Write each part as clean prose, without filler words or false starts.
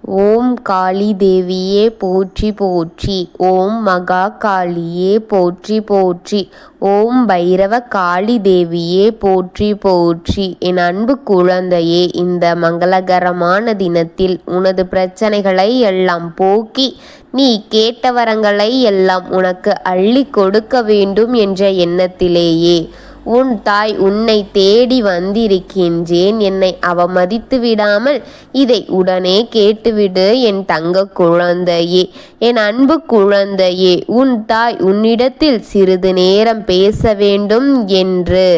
ஓம் காளி தேவியே போற்றி போற்றி. ஓம் மகா காளியே போற்றி போற்றி. ஓம் பைரவ காளி தேவியே போற்றி போற்றி. என் அன்பு குழந்தையே, இந்த மங்களகரமான தினத்தில் உனது பிரச்சனைகளை எல்லாம் போக்கி நீ கேட்ட வரங்களை எல்லாம் உனக்கு அள்ளி கொடுக்க வேண்டும் என்ற எண்ணத்திலேயே உன் தாய் உன்னை தேடி வந்திருக்கின்றேன். என்னை அவமதித்து விடாமல் இதை உடனே கேட்டுவிடு என் தங்க குழந்தையே, என் அன்பு குழந்தையே. உன் தாய் உன்னிடத்தில் சிறிது நேரம் பேச வேண்டும் என்று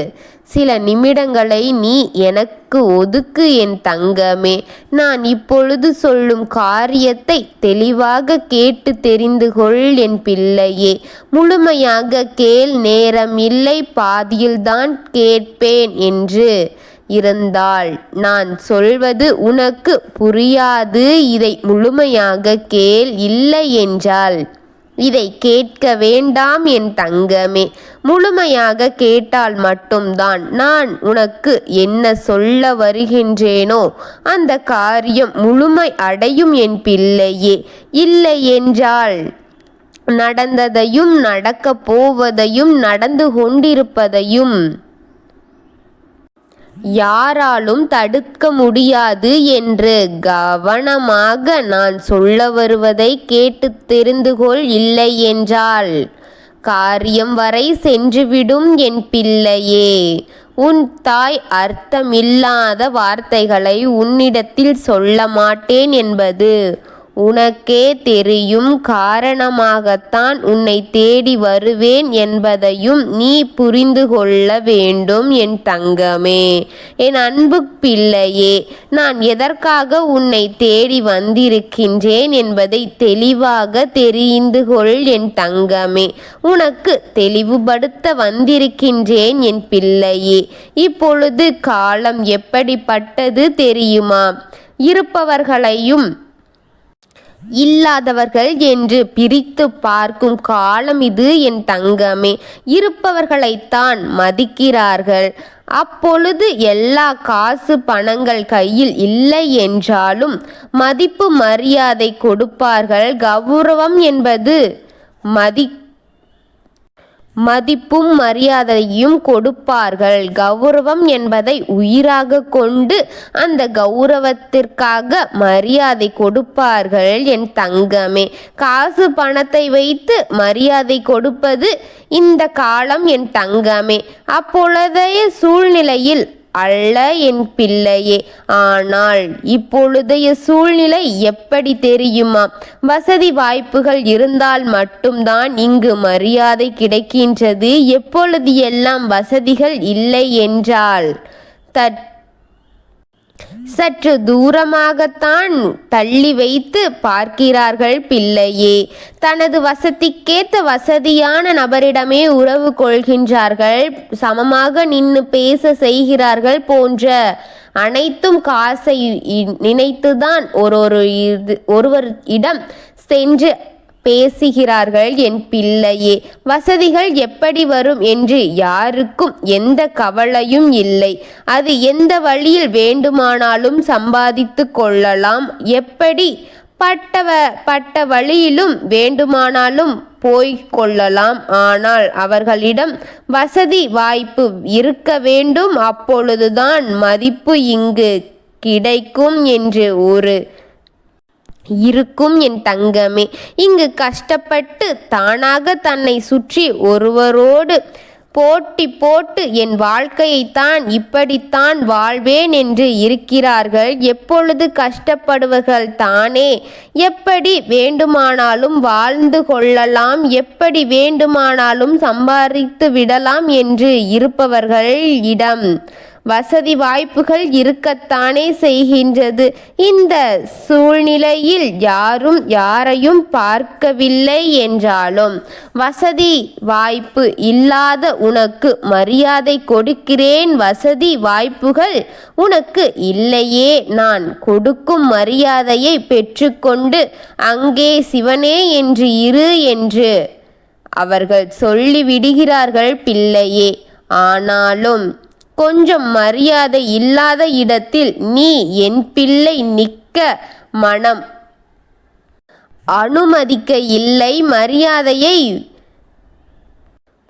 சில நிமிடங்களை நீ எனக்கு ஒதுக்கு என் தங்கமே. நான் இப்பொழுது சொல்லும் காரியத்தை தெளிவாக கேட்டு தெரிந்து கொள் என் பிள்ளையே. முழுமையாக கேள், நேரம் இல்லை, பாதியில்தான் கேட்பேன் என்று இருந்தால் நான் சொல்வது உனக்கு புரியாது. இதை முழுமையாக கேள். இல்லை என்றால் இதை கேட்க வேண்டாம் என் தங்கமே. முழுமையாக கேட்டால் மட்டும்தான் நான் உனக்கு என்ன சொல்ல வருகின்றேனோ அந்த காரியம் முழுமை அடையும் என் பிள்ளையே. இல்லை என்றால் நடந்ததையும் நடக்கப் போவதையும் நடந்து கொண்டிருப்பதையும் யாராலும் தடுக்க முடியாது என்று கவனமாக நான் சொல்ல வருவதை கேட்டு தெரிந்து கொள். இல்லை என்றால் காரியம் வரை சென்றுவிடும் என் பிள்ளையே. உன் தாய் அர்த்தமில்லாத வார்த்தைகளை உன்னிடத்தில் சொல்ல மாட்டேன் என்பது உனக்கே தெரியும். காரணமாகத்தான் உன்னை தேடி வருவேன் என்பதையும் நீ புரிந்து கொள்ள வேண்டும் என் தங்கமே. என் அன்பு பிள்ளையே, நான் எதற்காக உன்னை தேடி வந்திருக்கின்றேன் என்பதை தெளிவாக தெரிந்து கொள் என் தங்கமே. உனக்கு தெளிவுபடுத்த வந்திருக்கின்றேன் என் பிள்ளையே. இப்பொழுது காலம் எப்படிப்பட்டது தெரியுமா? இருப்பவர்களையும் இல்லாதவர்கள் என்று பிரித்து பார்க்கும் காலம் இது என் தங்கமே. இருப்பவர்களைத்தான் மதிக்கிறார்கள். அப்பொழுது எல்லா காசு பணங்கள் கையில் இல்லை என்றாலும் மதிப்பு மரியாதை கொடுப்பார்கள். கௌரவம் என்பது மதிப்பும் மரியாதையும் கொடுப்பார்கள். கௌரவம் என்பதை உயிராக கொண்டு அந்த கௌரவத்திற்காக மரியாதை கொடுப்பார்கள் என் தங்கமே. காசு பணத்தை வைத்து மரியாதை கொடுப்பது இந்த காலம் என் தங்கமே. அப்பொழுதைய சூழ்நிலையில் அல்ல என் பிள்ளையே. ஆனால் இப்பொழுதைய சூழ்நிலை எப்படி தெரியுமா? வசதி வாய்ப்புகள் இருந்தால் மட்டும்தான் இங்கு மரியாதை கிடைக்கின்றது. எப்பொழுது எல்லாம் வசதிகள் இல்லை என்றால் சற்று தூரமாகத்தான் தள்ளி வைத்து பார்க்கிறார்கள் பிள்ளையே. தனது வசதிக்கேற்ற வசதியான நபரிடமே உறவு கொள்கின்றார்கள். சமமாக நின்று பேச செய்கிறார்கள். போன்ற அனைத்தும் காசை நினைத்துதான் ஒருவர் இடம் சென்று பேசுகிறார்கள் என் பிள்ளையே. வசதிகள் எப்படி வரும் என்று யாருக்கும் எந்த கவலையும் இல்லை. அது எந்த வழியில் வேண்டுமானாலும் சம்பாதித்து கொள்ளலாம். எப்படி பட்ட வழியிலும் வேண்டுமானாலும் போய்கொள்ளலாம். ஆனால் அவர்களிடம் வசதி வாய்ப்பு இருக்க வேண்டும். அப்பொழுதுதான் மதிப்பு இங்கு கிடைக்கும் என்று இருக்கும் என் தங்கமே. இங்கு கஷ்டப்பட்டு தானாக தன்னை சுற்றி ஒருவரோடு போட்டி போட்டு என் வாழ்க்கையைத்தான் இப்படித்தான் வாழ்வேன் என்று இருக்கிறார்கள். எப்பொழுது கஷ்டப்படுவர்கள் தானே எப்படி வேண்டுமானாலும் வாழ்ந்து கொள்ளலாம், எப்படி வேண்டுமானாலும் சம்பாதித்து விடலாம் என்று இருப்பவர்கள் இடம் வசதி வாய்ப்புகள் இருக்கத்தானே செய்கின்றது. இந்த சூழ்நிலையில் யாரும் யாரையும் பார்க்கவில்லை என்றாலும் வசதி வாய்ப்பு இல்லாத உனக்கு மரியாதை கொடுக்கிறேன். வசதி வாய்ப்புகள் உனக்கு இல்லையே, நான் கொடுக்கும் மரியாதையை பெற்றுக்கொண்டு அங்கே சிவனே என்று இரு என்று அவர்கள் சொல்லிவிடுகிறார்கள் பிள்ளையே. ஆனாலும் கொஞ்சம் மரியாதை இல்லாத இடத்தில் நீ என் பிள்ளை நிற்க மனம் அனுமதிக்க இல்லை. மரியாதையை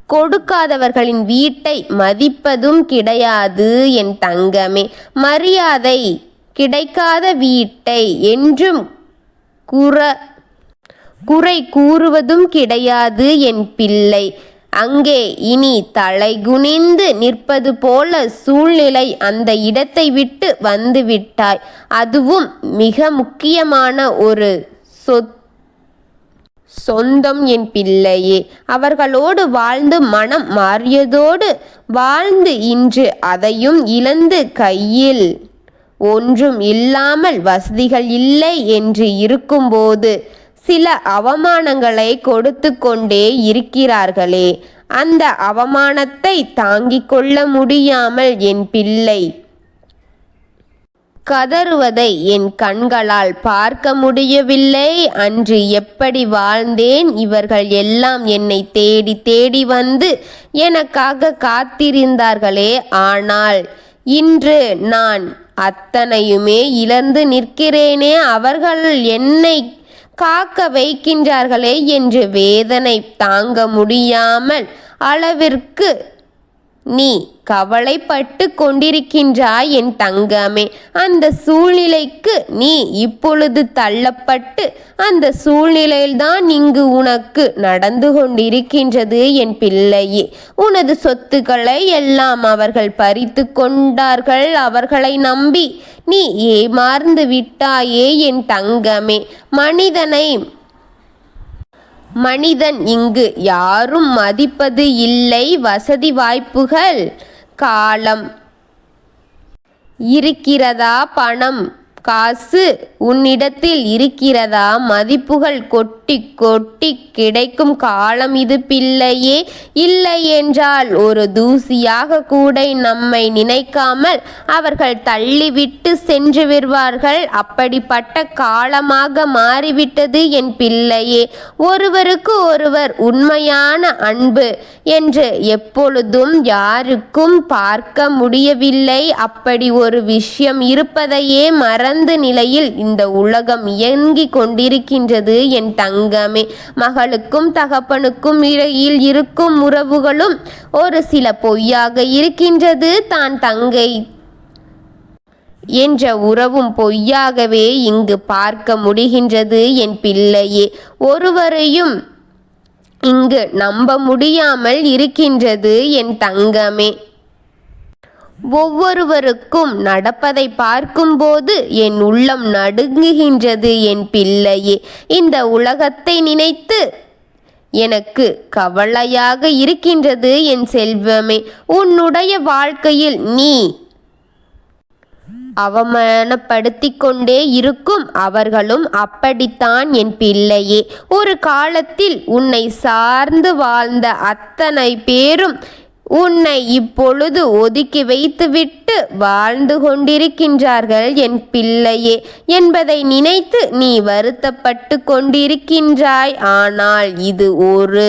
கொடுக்காதவர்களின் வீட்டை மதிப்பதும் கிடையாது என் தங்கமே. மரியாதை கிடைக்காத வீட்டை என்றும் குறை கூறுவதும் கிடையாது என் பிள்ளை. அங்கே இனி தலைகுனிந்து நிற்பது போல சூழ்நிலை அந்த இடத்தை விட்டு வந்து விட்டாய். அதுவும் மிக முக்கியமான ஒரு சொந்தம் என் பிள்ளையே. அவர்களோடு வாழ்ந்து மனம் மாறியதோடு வாழ்ந்து இன்று அதையும் இழந்து கையில் ஒன்றும் இல்லாமல் வசதிகள் இல்லை என்று இருக்கும்போது சில அவமானங்களை கொடுத்து கொண்டே இருக்கிறார்களே, அந்த அவமானத்தை தாங்கிக் கொள்ள முடியாமல் என் பிள்ளை கதறுவதை என் கண்களால் பார்க்க முடியவில்லை. அன்று எப்படி வாழ்ந்தேன். இவர்கள் எல்லாம் என்னை தேடி தேடி வந்து எனக்காக காத்திருந்தார்களே. ஆனால் இன்று நான் அத்தனையுமே இழந்து நிற்கிறேனே. அவர்கள் என்னை காக்க வைக்கின்றார்களே என்று வேதனை தாங்க முடியாமல் அளவிற்கு நீ கவலைப்பட்டு கொண்டிருக்கின்றாய் என் தங்கமே. அந்த சூழ்நிலைக்கு நீ இப்பொழுது தள்ளப்பட்டு அந்த சூழ்நிலையில்தான் இங்கு உனக்கு நடந்து கொண்டிருக்கின்றது என் பிள்ளையே. உனது சொத்துக்களை எல்லாம் அவர்கள் பறித்து கொண்டார்கள். அவர்களை நம்பி நீ ஏமாந்து விட்டாயே என் தங்கமே. மனிதன் இங்கு யாரும் மதிப்பது இல்லை. வசதி வாய்ப்புகள் காலம் இருக்கிறதா, பணம் காசு உன்னிடத்தில் இருக்கிறதா, மதிப்புகள் கொட்டி கொட்டி கிடைக்கும் காலம் இது பிள்ளையே. இல்லை என்றால் ஒரு தூசியாக கூட நம்மை நினைக்காமல் அவர்கள் தள்ளிவிட்டு சென்று விடுவார்கள். அப்படிப்பட்ட காலமாக மாறிவிட்டது என் பிள்ளையே. ஒருவருக்கு ஒருவர் உண்மையான அன்பு என்று எப்பொழுதும் யாருக்கும் பார்க்க முடியவில்லை. அப்படி ஒரு விஷயம் இருப்பதையே மறந்து நிலையில் இந்த உலகம் இயங்கிக் கொண்டிருக்கின்றது என் தங்கமே. மகளுக்கும் தகப்பனுக்கும் இடையில் இருக்கும் உறவுகளும் ஒரு சில பொய்யாக இருக்கின்றது. தான் தங்கை என்ற உறவும் பொய்யாகவே இங்கு பார்க்க முடிகின்றது என் பிள்ளையே. ஒருவரையும் இங்கு நம்ப முடியாமல் இருக்கின்றது என் தங்கமே. ஒவ்வொருவருக்கும் நடப்பதை பார்க்கும்போது என் உள்ளம் நடுங்குகின்றது என் பிள்ளையே. இந்த உலகத்தை நினைத்து எனக்கு கவலையாக இருக்கின்றது என் செல்வமே. உன்னுடைய வாழ்க்கையில் நீ அவமானப்படுத்திக் கொண்டே இருக்கும் அவர்களும் அப்படித்தான் என் பிள்ளையே. ஒரு காலத்தில் உன்னை சார்ந்து வாழ்ந்த அத்தனை பேரும் உன்னை இப்பொழுது ஒதுக்கி வைத்துவிட்டு வாழ்ந்து கொண்டிருக்கின்றார்கள் என் பிள்ளையே என்பதை நினைத்து நீ வருத்தப்பட்டு கொண்டிருக்கின்றாய். ஆனால் இது ஒரு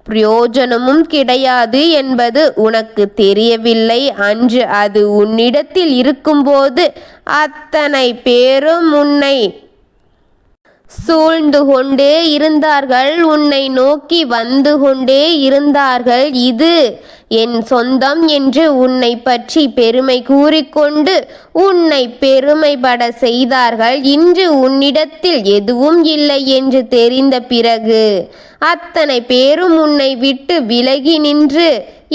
பிரயோஜனமும் கிடையாது என்பது உனக்கு தெரியவில்லை. அன்று அது உன்னிடத்தில் இருக்கும்போது அத்தனை பேரும் உன்னை சூழ்ந்து கொண்டே இருந்தார்கள். உன்னை நோக்கி வந்து கொண்டே இருந்தார்கள். இது என் சொந்தம் என்று உன்னை பற்றி பெருமை கூறிக்கொண்டு உன்னை பெருமைப்பட செய்தார்கள். இன்று உன்னிடத்தில் எதுவும் இல்லை என்று தெரிந்த பிறகு அத்தனை பேரும் உன்னை விட்டு விலகி நின்று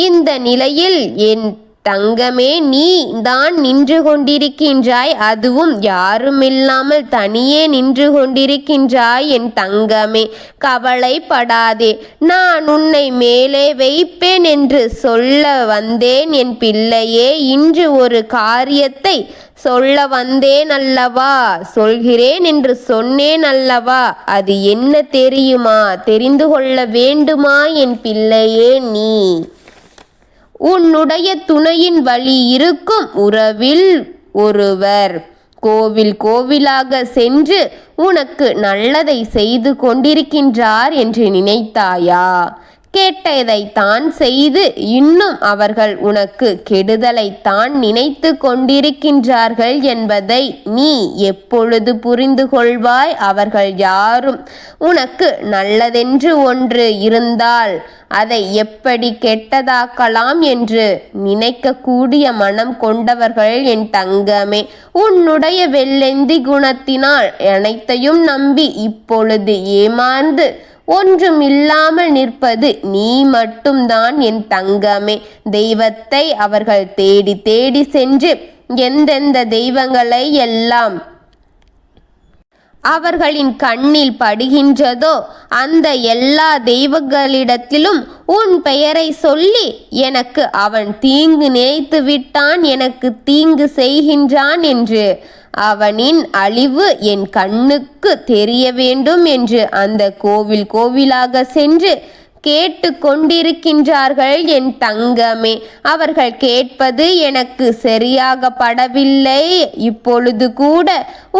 இந்த நிலையில் என் தங்கமே நீ தான் நின்று கொண்டிருக்கின்றாய். அதுவும் யாருமில்லாமல் தனியே நின்று கொண்டிருக்கின்றாய் என் தங்கமே. கவலைப்படாதே, நான் உன்னை மேலே வைப்பேன் என்று சொல்ல வந்தேன் என் பிள்ளையே. இன்று ஒரு காரியத்தை சொல்ல வந்தேன் அல்லவா, சொல்கிறேன் என்று சொன்னேன் அல்லவா. அது என்ன தெரியுமா? தெரிந்து கொள்ள வேண்டுமா என் பிள்ளையே? நீ உன்னுடைய துணையின் வழி இருக்கும் உறவில் ஒருவர் கோவில் கோவிலாக சென்று உனக்கு நல்லதை செய்து கொண்டிருக்கின்றார் என்று நினைத்தாயா? கெட்டதைத்தான் செய்து இன்னும் அவர்கள் உனக்கு கெடுதலைத்தான் நினைத்து கொண்டிருக்கின்றார்கள் என்பதை நீ எப்பொழுது புரிந்து கொள்வாய்? அவர்கள் யாரும் உனக்கு நல்லதென்று ஒன்று இருந்தால் அதை எப்படி கெட்டதாக்கலாம் என்று நினைக்கக்கூடிய மனம் கொண்டவர்கள் என் தங்கமே. உன்னுடைய வெள்ளெந்தி குணத்தினால் அனைத்தையும் நம்பி இப்பொழுது ஏமாந்து ஒன்றும் இல்லாமல் நிற்பது நீ மட்டும்தான் என் தங்கமே. தெய்வத்தை அவர்கள் தேடி தேடி சென்று எந்தெந்த தெய்வங்களை எல்லாம் அவர்களின் கண்ணில் படுகின்றதோ அந்த எல்லா தெய்வங்களிடத்திலும் உன் பெயரை சொல்லி எனக்கு அவன் தீங்கு நினைத்து விட்டான், எனக்கு தீங்கு செய்கின்றான் என்று அவனின் அழிவு என் கண்ணுக்கு தெரிய வேண்டும் என்று அந்த கோவில் கோவிலாக சென்று கேட்டு கொண்டிருக்கின்றார்கள் என் தங்கமே. அவர்கள் கேட்பது எனக்கு சரியாக படவில்லை. இப்பொழுது கூட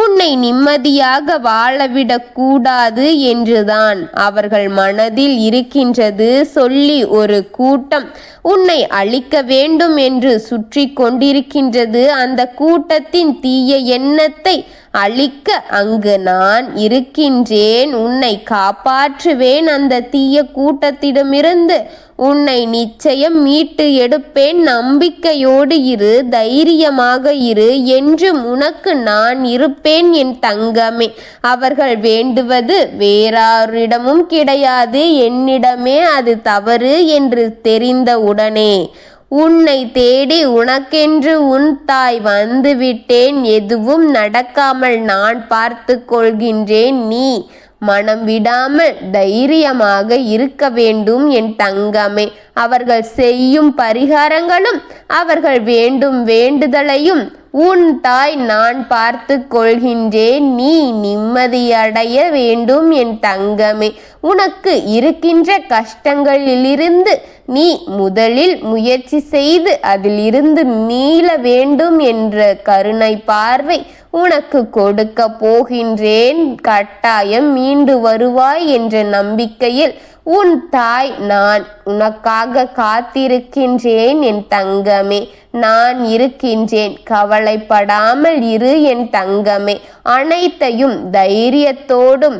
உன்னை நிம்மதியாக வாழவிடக்கூடாது என்றுதான் அவர்கள் மனதில் இருக்கின்றது. சொல்லி ஒரு கூட்டம் உன்னை அழிக்க வேண்டும் என்று சுற்றி கொண்டிருக்கின்றது. அந்த கூட்டத்தின் தீய எண்ணத்தை அழிக்க அங்கு நான் இருக்கின்றேன். உன்னை காப்பாற்றுவேன். அந்த தீய கூட்டத்திடமிருந்து உன்னை நிச்சயம் மீட்டு எடுப்பேன். நம்பிக்கையோடு இரு, தைரியமாக இரு, என்றும் உனக்கு நான் இருப்பேன் என் தங்கமே. அவர்கள் வேண்டுவது வேறாரிடமும் கிடையாது, என்னிடமே அது தவறு என்று தெரிந்தவுடனே உன்னை தேடி உனக்கென்று உன் தாய் வந்து விட்டேன். எதுவும் நடக்காமல் நான் பார்த்து கொள்கின்றேன். நீ மனம் விடாமல் தைரியமாக இருக்க வேண்டும் என் தங்கமே. அவர்கள் செய்யும் பரிகாரங்களும் அவர்கள் வேண்டும் வேண்டுதலையும் உன் தாய் நான் பார்த்து கொள்கின்றேன். நீ நிம்மதியடைய வேண்டும் என் தங்கமே. உனக்கு இருக்கின்ற கஷ்டங்களிலிருந்து நீ முதலில் முயற்சி செய்து அதிலிருந்து மீள வேண்டும் என்ற கருணை பார்வை உனக்கு கொடுக்க போகின்றேன். கட்டாயம் மீண்டு வருவாய் என்ற நம்பிக்கையில் உன் தாய் நான் உனக்காக காத்திருக்கின்றேன் என் தங்கமே. நான் இருக்கின்றேன், கவலைப்படாமல் இரு என் தங்கமே. அனைத்தையும் தைரியத்தோடும்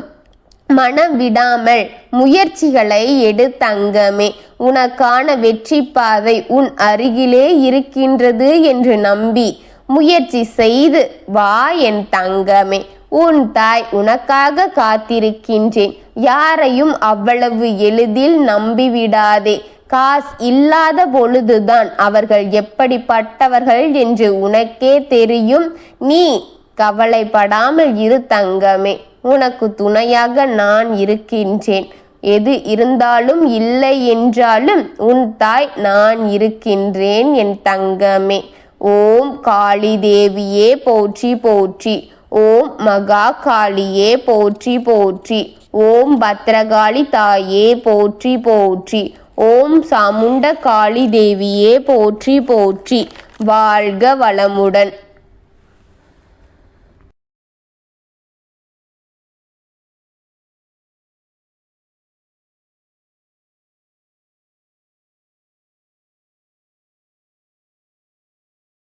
மனம் விடாமல் முயற்சிகளை எடு தங்கமே. உனக்கான வெற்றி பாதை உன் அருகிலே இருக்கின்றது என்று நம்பி முயற்சி செய்து வா என் தங்கமே. உன் தாய் உனக்காக காத்திருக்கின்றேன். யாரையும் அவ்வளவு எளிதில் நம்பிவிடாதே. காசு இல்லாத பொழுதுதான் அவர்கள் எப்படிப்பட்டவர்கள் என்று உனக்கே தெரியும். நீ கவலைப்படாமல் இரு தங்கமே. உனக்கு துணையாக நான் இருக்கின்றேன். எது இருந்தாலும் இல்லை என்றாலும் உன் தாய் நான் இருக்கின்றேன் என் தங்கமே. ஓம் காளி தேவியே போற்றி போற்றி. ஓம் மகா காளியே போற்றி போற்றி. ஓம் பத்ரகாளி தாயே போற்றி போற்றி. ஓம் சாமுண்ட காளி தேவியே போற்றி போற்றி. வாழ்க வளமுடன்.